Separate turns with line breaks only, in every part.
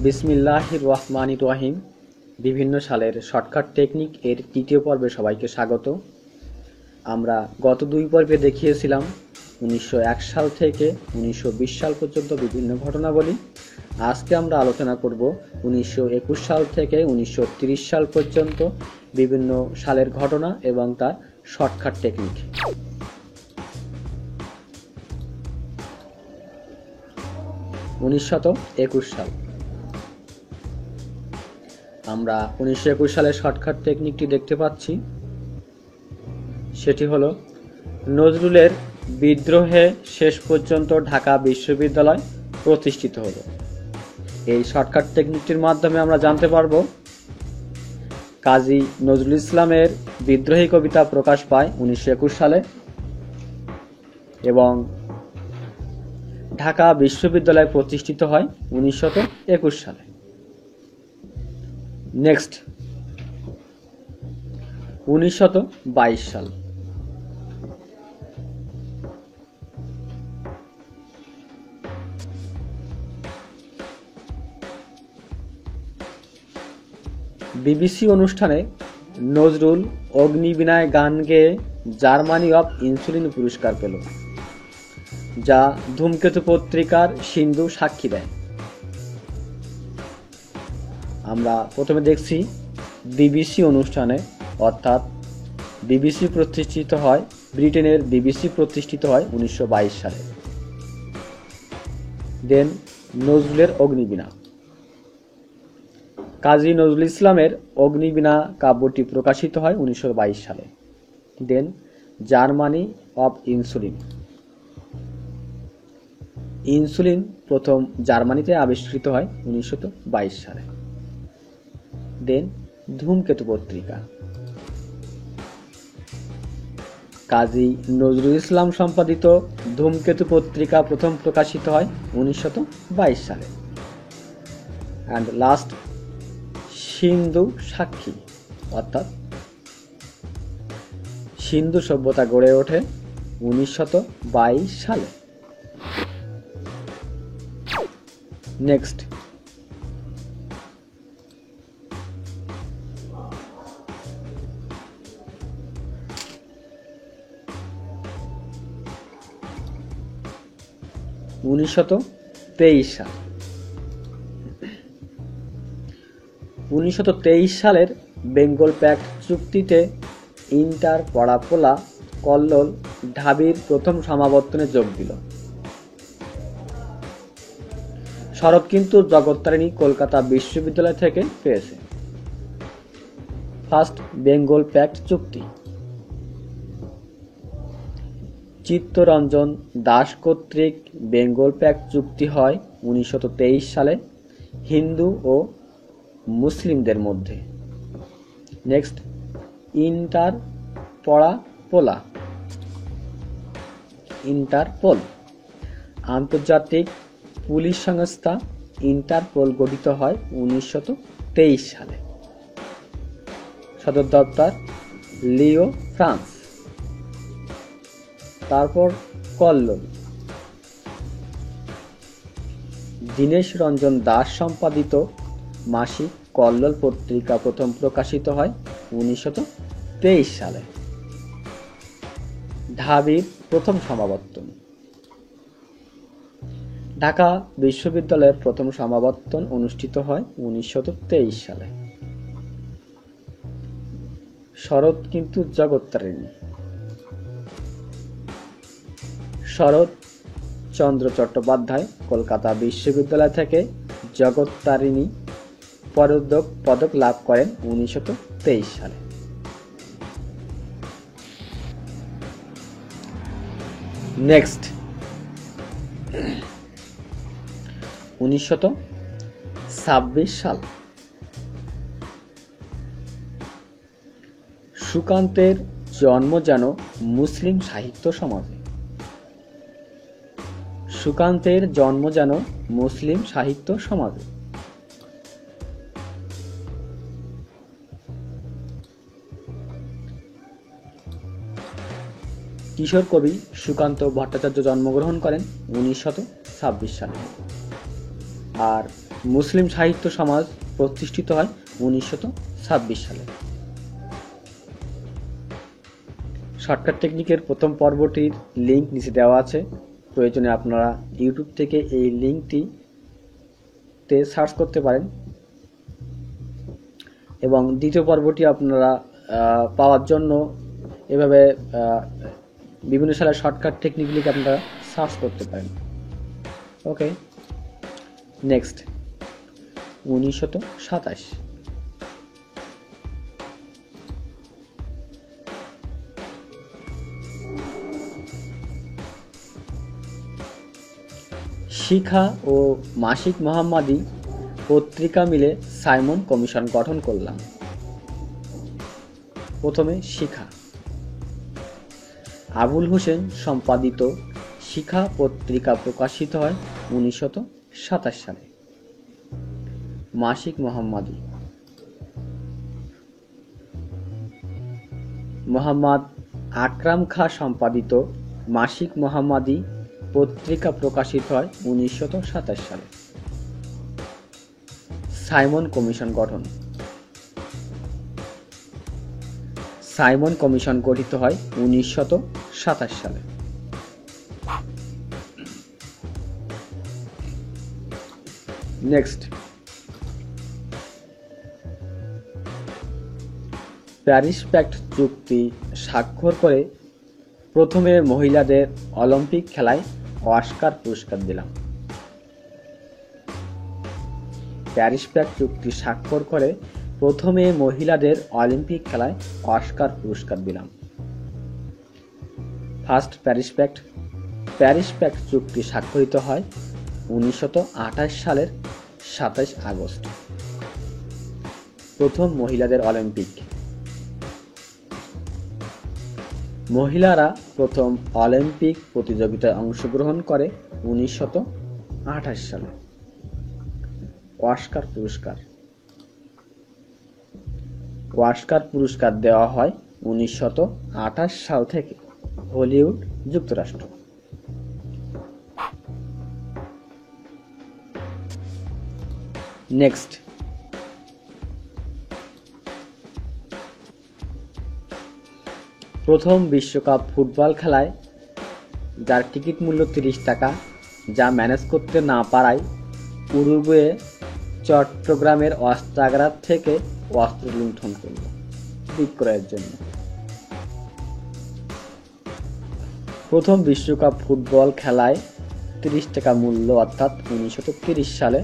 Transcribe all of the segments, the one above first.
বিসমিল্লাহির রহমানির রহিম। বিভিন্ন সালের শর্টকাট টেকনিক এর তৃতীয় পর্বে সবাইকে স্বাগত। আমরা গত দুই পর্বে দেখিয়েছিলাম 1901 সাল থেকে 1920 সাল পর্যন্ত বিভিন্ন ঘটনাবলী। আজকে আমরা আলোচনা করব 1921 সাল থেকে 1930 সাল পর্যন্ত বিভিন্ন সালের ঘটনা এবং তার শর্টকাট টেকনিক। 1921 সাল। আমরা 1921 সালের শর্টকাট টেকনিকটি দেখতে পাচ্ছি। সেটি হলো নজরুলের বিদ্রোহে শেষ পর্যন্ত ঢাকা বিশ্ববিদ্যালয় প্রতিষ্ঠিত হলো। এই শর্টকাট টেকনিকটির মাধ্যমে আমরা জানতে পারব কাজী নজরুল ইসলামের বিদ্রোহী কবিতা প্রকাশ পায় 1921 সালে এবং ঢাকা বিশ্ববিদ্যালয় প্রতিষ্ঠিত হয় 1921 সালে। নেক্সট 1922 সাল। বিবিসি অনুষ্ঠানে নজরুল অগ্নিবীণায় গান গেয়ে জার্মানি অফ ইনসুলিন পুরস্কার পেল, যা ধূমকেতু পত্রিকার সিন্ধু সাক্ষী দেয়। আমরা প্রথমে দেখছি বিবিসি অনুষ্ঠানে, অর্থাৎ বিবিসি প্রতিষ্ঠিত হয়, ব্রিটেনের বিবিসি প্রতিষ্ঠিত হয় 1922 সালে। দেন নজরুলের অগ্নিবীণা। কাজী নজরুল ইসলামের অগ্নিবীণা কাব্যটি প্রকাশিত হয় 1922 সালে। দেন জার্মানি অফ ইনসুলিন। ইনসুলিন প্রথম জার্মানিতে আবিষ্কৃত হয় 1922 সালে। দেন ধূমকেতু পত্রিকা। কাজী নজরুল ইসলাম সম্পাদিত ধূমকেতু পত্রিকা প্রথম প্রকাশিত হয় 1922 সালে। অ্যান্ড লাস্ট সিন্ধু সাক্ষী, অর্থাৎ সিন্ধু সভ্যতা গড়ে ওঠে 1922 সালে। নেক্সট 1923 সাল। 1923 সালের বেঙ্গল প্যাক্ট চুক্তিতে ইন্টার পড়াপোলা কল্লোল ঢাবির প্রথম সমাবর্তনে যোগ দিল। সনদ কিন্তু জগত্তারিণী কলকাতা বিশ্ববিদ্যালয় থেকে পেয়েছে। ফার্স্ট বেঙ্গল প্যাক্ট চুক্তি। চিত্তরঞ্জন দাস কর্তৃক বেঙ্গল প্যাক্ট চুক্তি হয় 1923 সালে হিন্দু ও মুসলিমদের মধ্যে। নেক্সট ইন্টার পড়াপোলা। ইন্টারপোল আন্তর্জাতিক পুলিশ সংস্থা ইন্টারপোল গঠিত হয় 1923 সালে। সদর দপ্তর লিও, ফ্রান্স। তারপর কল্লোল। দীনেশ রঞ্জন দাস সম্পাদিত মাসিক কল্লোল পত্রিকা প্রথম প্রকাশিত হয় 1923 সালে। ঢাবির প্রথম সমাবর্তন। ঢাকা বিশ্ববিদ্যালয়ের প্রথম সমাবর্তন অনুষ্ঠিত হয় 1923 সালে। শরৎ কিন্তু জগত্তারিণী। শরৎ চন্দ্র চট্টোপাধ্যায় কলকাতা বিশ্ববিদ্যালয় থেকে জগত্তারিণী পদক লাভ করেন 1923 সালে। নেক্সট 1926 সাল। সুকান্তের জন্ম যেন মুসলিম সাহিত্য সমাজে। সুকান্তের জন্ম যেন মুসলিম সাহিত্য সমাজে। কিশোর কবি সুকান্ত ভট্টাচার্য জন্মগ্রহণ করেন 1926 সালে। আর মুসলিম সাহিত্য সমাজ প্রতিষ্ঠিত হয় 1926 সালে। শর্টকাট টেকনিকের প্রথম পর্বটির লিঙ্ক নিচে দেওয়া আছে, প্রয়োজনে আপনারা ইউটিউব থেকে এই লিঙ্কটিতে সার্চ করতে পারেন এবং দ্বিতীয় পর্বটি আপনারা পাওয়ার জন্য এভাবে বিভিন্ন সালের শর্টকাট টেকনিক লিখে আপনারা সার্চ করতে পারেন। ওকে, নেক্সট 1927। শিখা ও মাসিক মোহাম্মদী পত্রিকা মিলে সাইমন কমিশন গঠন করলাম। প্রথমে শিখা। আবুল হোসেন সম্পাদিত শিখা পত্রিকা প্রকাশিত হয় 1927 সালে। মাসিক মোহাম্মদী। মোহাম্মদ আকরাম খাঁ সম্পাদিত মাসিক মোহাম্মদী পত্রিকা প্রকাশিত হয় 1927 সালে। সাইমন কমিশন গঠন। সাইমন কমিশন গঠিত হয় 1927 সালে। নেক্সট, প্যারিস প্যাক্ট চুক্তি স্বাক্ষর করে প্রথমে মহিলাদের অলিম্পিক খেলায় অস্কার পুরস্কার দিলাম। প্যারিস প্যাক্ট চুক্তি স্বাক্ষর করে প্রথমে মহিলাদের অলিম্পিক খেলায় অস্কার পুরস্কার দিলাম। First Paris pact. Paris pact চুক্তি স্বাক্ষরিত হয় 1928 সালের 27 আগস্ট। প্রথম মহিলাদের অলিম্পিক। মহিলারা প্রথম অলিম্পিক প্রতিযোগিতায় অংশগ্রহণ করে 1928 সালে। অস্কার পুরস্কার। অস্কার পুরস্কার দেওয়া হয় 1928 সাল থেকে হলিউড, যুক্তরাষ্ট্র। নেক্সট, প্রথম বিশ্বকাপ ফুটবল খেলায় যার টিকিট মূল্য 30 টাকা, যা ম্যানেজ করতে না পারায় উরুগুয়ে চট্টগ্রামের অস্ত্রাগার থেকে অস্ত্র লুণ্ঠন করল বিক্রয়ের জন্য। প্রথম বিশ্বকাপ ফুটবল খেলায় 30 টাকা মূল্য, অর্থাৎ 1930 সালে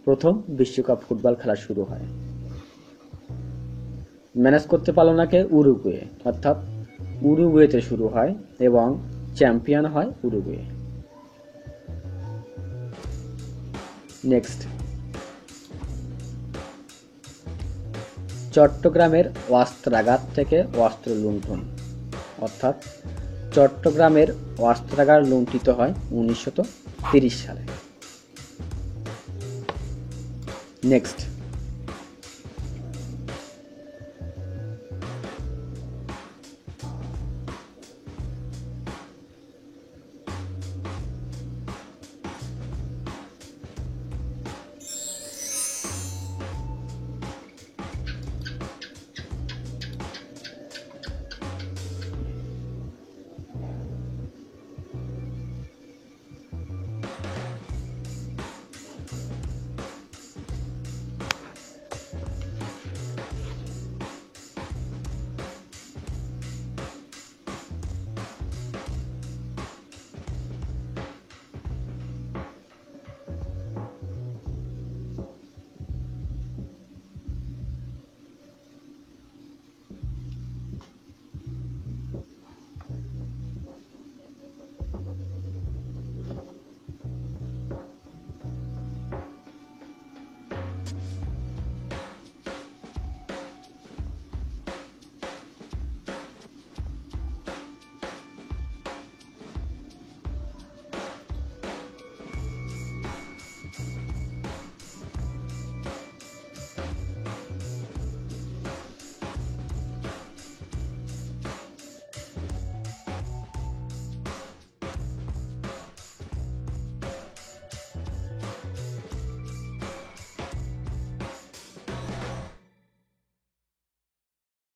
প্রথম বিশ্বকাপ ফুটবল খেলা শুরু হয়। ম্যানেজ করতে পারল না কে? উরুগুয়ে, অর্থাৎ উরুগুয়েতে শুরু হয় এবং চ্যাম্পিয়ন হয় উরুগুয়ে। নেক্সট, চট্টগ্রামের অস্ত্রাগার থেকে অস্ত্র লুণ্ঠন, অর্থাৎ চট্টগ্রামের অস্ত্রাগার লুণ্ঠিত হয় 1930 সালে। নেক্সট,